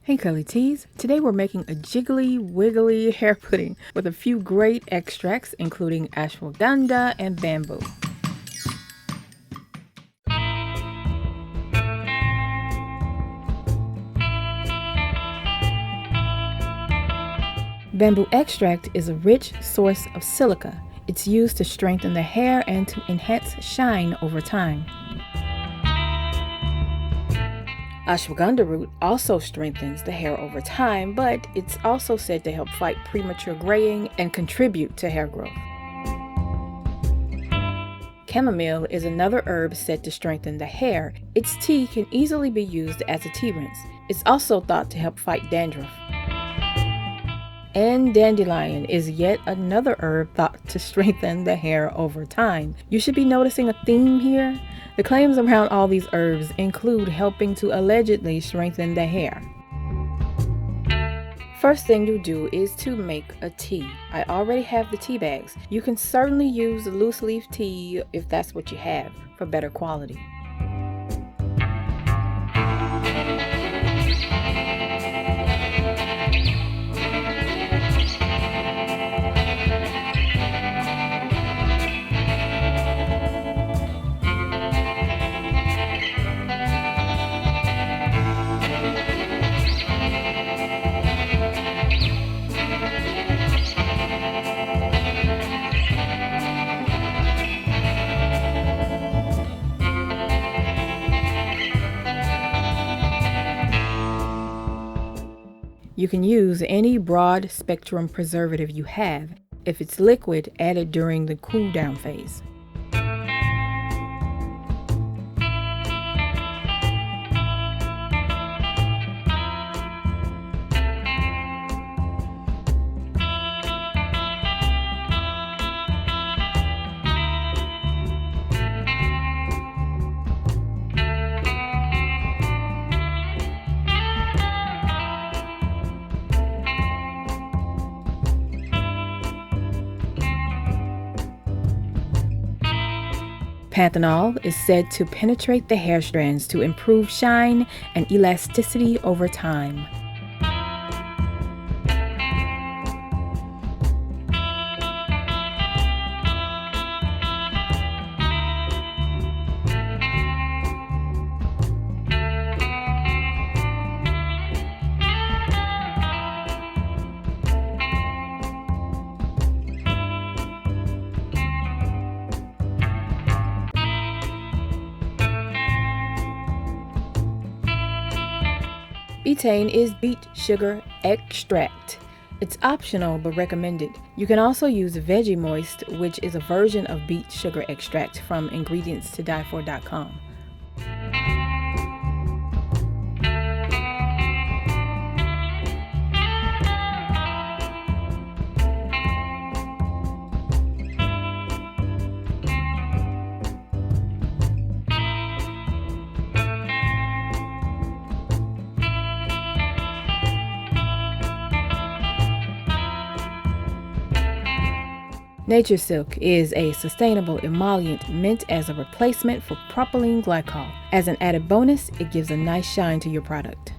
Hey Curly Teas, today we're making a jiggly wiggly hair pudding with a few great extracts including ashwagandha and bamboo. Bamboo extract is a rich source of silica. It's used to strengthen the hair and to enhance shine over time. Ashwagandha root also strengthens the hair over time, but it's also said to help fight premature graying and contribute to hair growth. Chamomile is another herb said to strengthen the hair. Its tea can easily be used as a tea rinse. It's also thought to help fight dandruff. And dandelion is yet another herb thought to strengthen the hair over time. You should be noticing a theme here. The claims around all these herbs include helping to allegedly strengthen the hair. First thing you do is to make a tea. I already have the tea bags. You can certainly use loose leaf tea if that's what you have for better quality. You can use any broad spectrum preservative you have. If it's liquid, add it during the cool down phase. Panthenol is said to penetrate the hair strands to improve shine and elasticity over time. Betaine is beet sugar extract. It's optional but recommended. You can also use Veggie Moist, which is a version of beet sugar extract from ingredients-to-die-for.com. Nature Silk is a sustainable emollient meant as a replacement for propylene glycol. As an added bonus, it gives a nice shine to your product.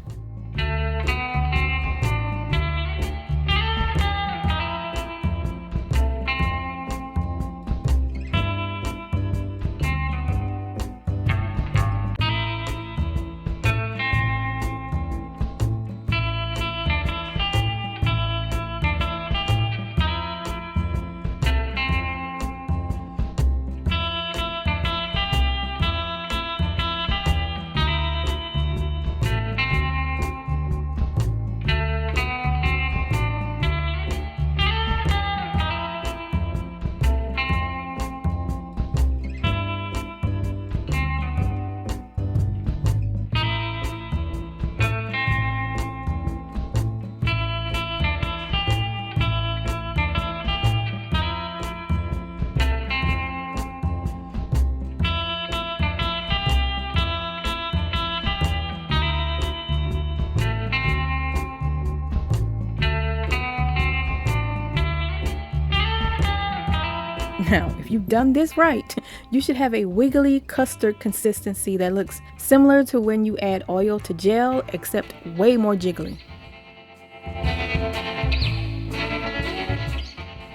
Now, if you've done this right, You should have a wiggly custard consistency that looks similar to when you add oil to gel, except way more jiggly.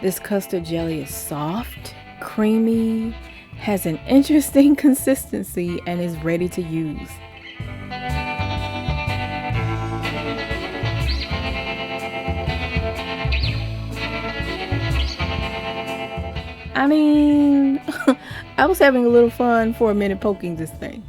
This custard jelly is soft, creamy, has an interesting consistency, and is ready to use. I mean, I was having a little fun for a minute poking this thing.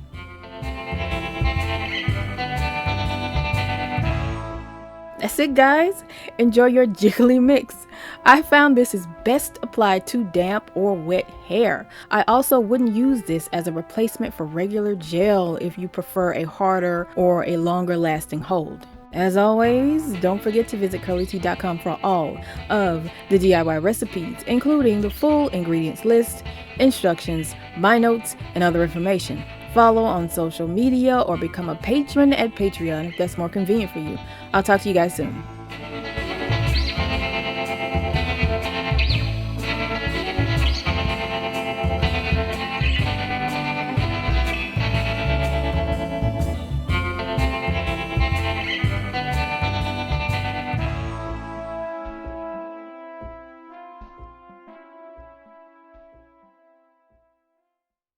That's it, guys. Enjoy your jiggly mix. I found this is best applied to damp or wet hair. I also wouldn't use this as a replacement for regular gel if you prefer a harder or a longer lasting hold. As always, don't forget to visit CURLYTEA.com for all of the DIY recipes, including the full ingredients list, instructions, my notes, and other information. Follow on social media or become a patron at Patreon if that's more convenient for you. I'll talk to you guys soon.